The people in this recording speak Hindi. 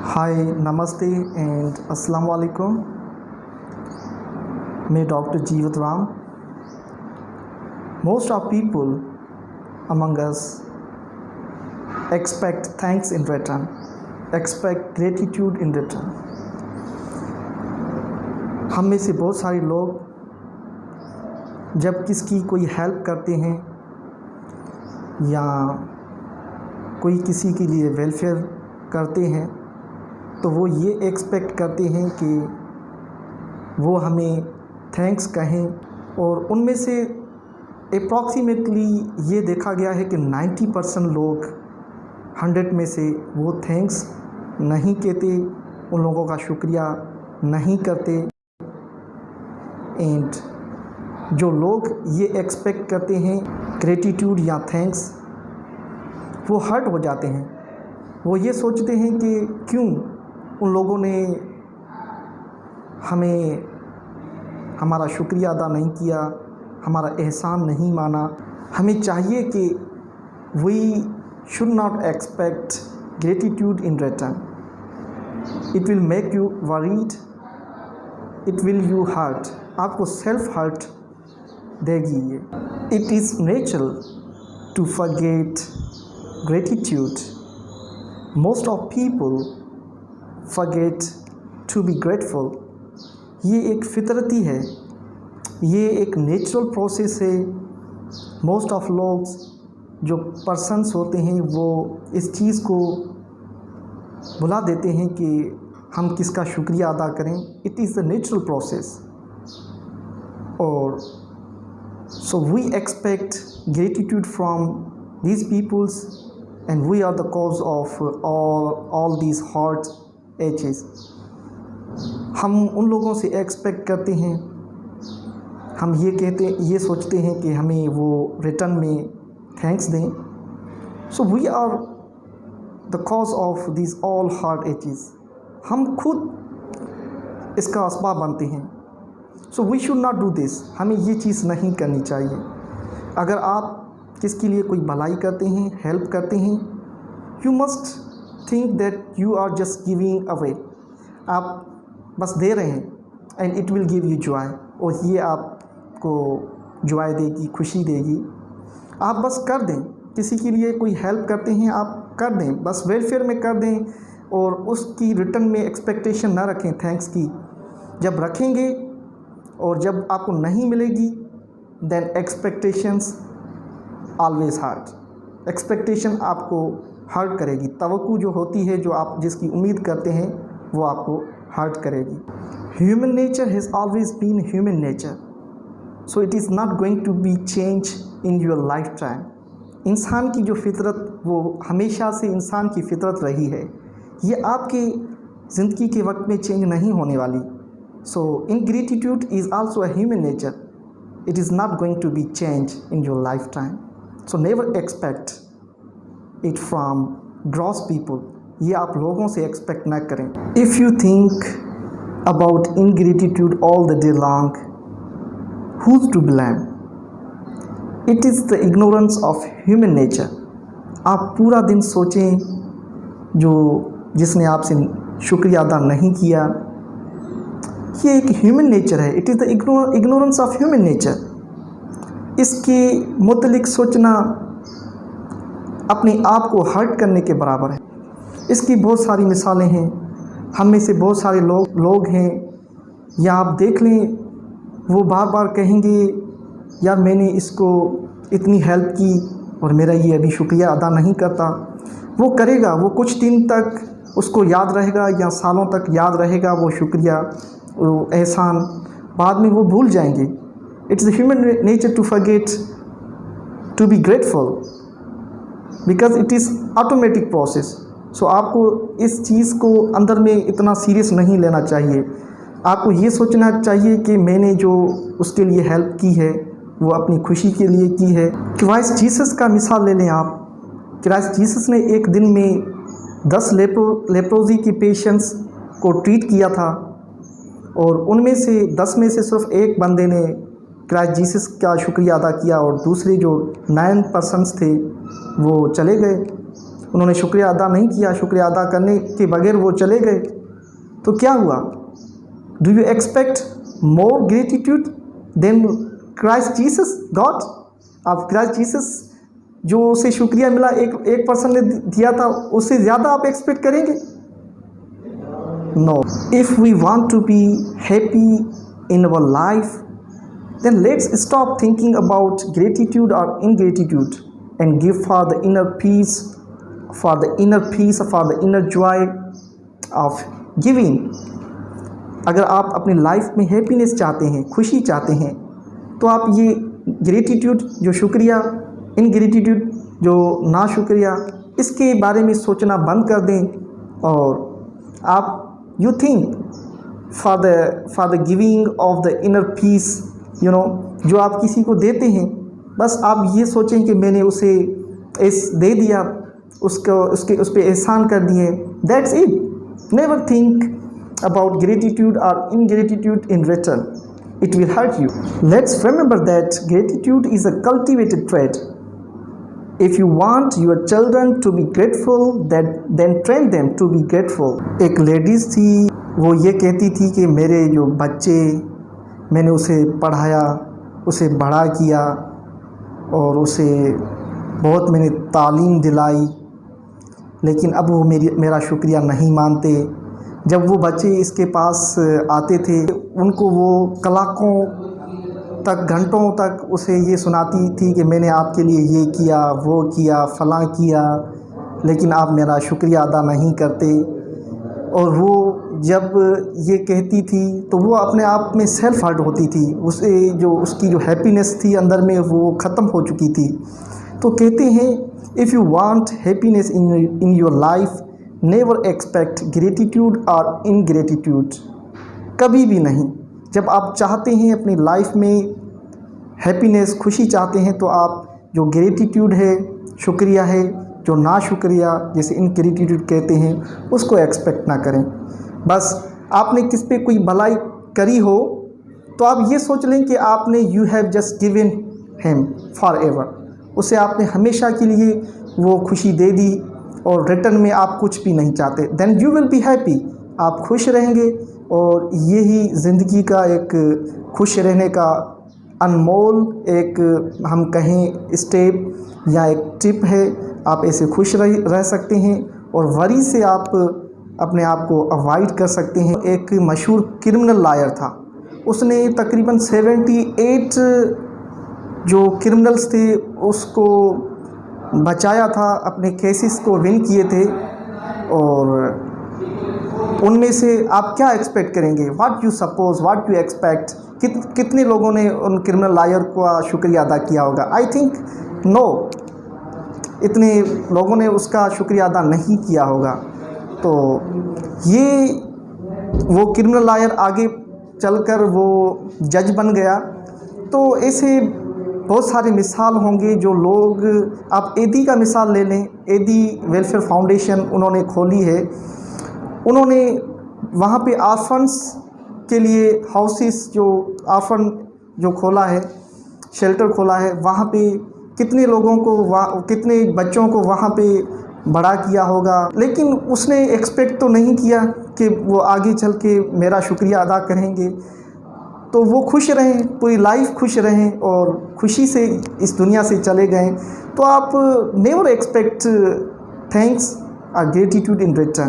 Hi, Namaste and Assalamu alaikum. मैं डॉक्टर जीवत Ram. Most of people among us expect thanks in return, expect gratitude in return. हम में से बहुत सारे लोग जब किसी कोई हेल्प करते हैं या कोई किसी के लिए वेलफेयर करते हैं तो वो ये एक्सपेक्ट करते हैं कि वो हमें थैंक्स कहें, और उनमें से अप्रॉक्सीमेटली ये देखा गया है कि 90% लोग 100 में से वो थैंक्स नहीं कहते, उन लोगों का शुक्रिया नहीं करते। एंड जो लोग ये एक्सपेक्ट करते हैं ग्रेटिट्यूड या थैंक्स, वो हर्ट हो जाते हैं। वो ये सोचते हैं कि क्यों उन लोगों ने हमें हमारा शुक्रिया अदा नहीं किया, हमारा एहसान नहीं माना। हमें चाहिए कि we should not expect gratitude in return. It will make you worried, it will you hurt, आपको सेल्फ हर्ट देगी ये. It is natural to forget gratitude. Most of people forget to be grateful. ये एक फितरती है, ये एक नेचुरल प्रोसेस है. मोस्ट ऑफ लोग जो पर्सन्स होते हैं वो इस चीज़ को भुला देते हैं कि हम किसका शुक्रिया अदा करें. It is the natural process. और so we expect gratitude from these peoples and we are the cause of all these heart aches. हम उन लोगों से एक्सपेक्ट करते हैं, हम ये सोचते हैं कि हमें वो रिटर्न में थैंक्स दें. So we are the cause of this all heart aches. हम खुद इसका असबाब बनते हैं. So we should not do this. हमें ये चीज़ नहीं करनी चाहिए. अगर आप किसके लिए कोई भलाई करते हैं, हेल्प करते हैं, you must think that you are just giving away. आप बस दे रहे हैं and it will give you joy, और ये आपको जॉय देगी, खुशी देगी. आप बस कर दें. किसी के लिए कोई हेल्प करते हैं, आप कर दें, बस वेलफेयर में कर दें, और उसकी रिटर्न में एक्सपेक्टेशन ना रखें थैंक्स की. जब रखेंगे और जब आपको नहीं मिलेगी then expectations always hurt. Expectation आपको हर्ट करेगी. तवक्कु जो होती है, जो आप जिसकी उम्मीद करते हैं, वो आपको हर्ट करेगी. Human nature has always been human nature, so it is not going to be change in your life time. इंसान की जो फितरत, वो हमेशा से इंसान की फितरत रही है. ये आपके ज़िंदगी के वक्त में चेंज नहीं होने वाली. So ingratitude is also a human nature. It is not going to be change in your life time. So never expect it from gross people. ये आप लोगों से एक्सपेक्ट ना करें. If you think about ingratitude all the day long, who's to blame? It is the ignorance of human nature. आप पूरा दिन सोचें जिसने आपसे शुक्रिया अदा नहीं किया. ये एक ह्यूमन नेचर है. It is the ignorance of human nature. इसके मुतलिक सोचना अपने आप को हर्ट करने के बराबर है. इसकी बहुत सारी मिसालें हैं. हम में से बहुत सारे लोग हैं, या आप देख लें, वो बार बार कहेंगे यार मैंने इसको इतनी हेल्प की और मेरा ये अभी शुक्रिया अदा नहीं करता. वो करेगा, वो कुछ दिन तक उसको याद रहेगा या सालों तक याद रहेगा वो शुक्रिया, वो एहसान. बाद में वो भूल जाएंगे. It's the human nature to forget to be grateful because it is automatic process. So आपको इस चीज़ को अंदर में इतना सीरियस नहीं लेना चाहिए. आपको ये सोचना चाहिए कि मैंने जो उसके लिए हेल्प की है वो अपनी खुशी के लिए की है. क्राइस्ट जीसस का मिसाल ले लें आप. क्राइस्ट जीसस ने एक दिन में 10 लेप्रोजी की पेशेंट्स को ट्रीट किया था, और उनमें से 10 में से सिर्फ एक बंदे ने क्राइस्ट जीसस का शुक्रिया अदा किया, और दूसरे जो 9 पर्सन्स थे वो चले गए. उन्होंने शुक्रिया अदा नहीं किया, शुक्रिया अदा करने के बगैर वो चले गए, तो क्या हुआ? Do you expect more gratitude than Christ Jesus God? आप क्राइस्ट जीसस जो उसे शुक्रिया मिला, एक पर्सन ने दिया था, उससे ज़्यादा आप एक्सपेक्ट करेंगे? No. If we want to be happy in our life, then let's stop thinking about gratitude or ingratitude and give for the inner peace, for the inner joy of giving. अगर आप अपनी लाइफ में हैप्पीनेस चाहते हैं, खुशी चाहते हैं, तो आप ये ग्रेटिट्यूड जो शुक्रिया, इनग्रेटिट्यूड जो ना शुक्रिया, इसके बारे में सोचना बंद कर दें और आप you think for the giving of the inner peace, जो आप किसी को देते हैं, बस आप ये सोचें कि मैंने उसे दे दिया, उस पर एहसान कर दिए, that's it. Never think about gratitude और ingratitude in return, it will hurt you. Let's remember that gratitude is a cultivated trade. If you want your children to be grateful, then train them to be grateful. एक लेडीज़ थी, वो ये कहती थी कि मेरे जो बच्चे, मैंने उसे पढ़ाया, उसे बड़ा किया और उसे बहुत मैंने तालीम दिलाई, लेकिन अब वो मेरा शुक्रिया नहीं मानते। जब वो बच्चे इसके पास आते थे, उनको वो कलाकों तक, घंटों तक उसे ये सुनाती थी कि मैंने आपके लिए ये किया, वो किया, फलां किया, लेकिन आप मेरा शुक्रिया अदा नहीं करते। और वो जब ये कहती थी तो वो अपने आप में सेल्फ हर्ट होती थी, उसे जो उसकी जो हैप्पीनेस थी अंदर में वो ख़त्म हो चुकी थी। तो कहते हैं, if you want happiness in your life, never expect gratitude और इनग्रेटिट्यूड। कभी भी नहीं। जब आप चाहते हैं अपनी लाइफ में हैप्पीनेस, खुशी चाहते हैं, तो आप जो ग्रेटिट्यूड है, शुक्रिया है, जो ना शुक्रिया जैसे इनग्रेटिट्यूड कहते हैं, उसको एक्सपेक्ट ना करें। बस आपने किस पे कोई भलाई करी हो तो आप ये सोच लें कि आपने you have just given him for ever, उसे आपने हमेशा के लिए वो खुशी दे दी और रिटर्न में आप कुछ भी नहीं चाहते, then you will be happy. आप खुश रहेंगे और यही ज़िंदगी का एक खुश रहने का अनमोल एक हम कहें स्टेप या एक टिप है। आप ऐसे खुश रह सकते हैं और वरी से आप अपने आप को अवॉइड कर सकते हैं। एक मशहूर क्रिमिनल लॉयर था, उसने तकरीबन 78 जो क्रिमिनल्स थे उसको बचाया था, अपने केसेस को विन किए थे। और उनमें से आप क्या एक्सपेक्ट करेंगे? What you suppose, what you expect? कितने लोगों ने उन क्रिमिनल लॉयर का शुक्रिया अदा किया होगा? आई थिंक नो, इतने लोगों ने उसका शुक्रिया अदा नहीं किया होगा। तो ये वो क्रिमिनल लॉयर आगे चलकर वो जज बन गया। तो ऐसे बहुत सारे मिसाल होंगे जो लोग, आप एदी का मिसाल ले लें, एदी वेलफेयर फाउंडेशन उन्होंने खोली है। उन्होंने वहाँ पे आर्फन्स के लिए हाउसेस, जो आर्फन जो खोला है, शेल्टर खोला है, वहाँ पे कितने लोगों को, कितने बच्चों को वहाँ पे बड़ा किया होगा। लेकिन उसने एक्सपेक्ट तो नहीं किया कि वो आगे चल के मेरा शुक्रिया अदा करेंगे। तो वो खुश रहें, पूरी लाइफ खुश रहें और खुशी से इस दुनिया से चले गए। तो आप नेवर एक्सपेक्ट थैंक्स और ग्रेटिट्यूड इन रिटर्न।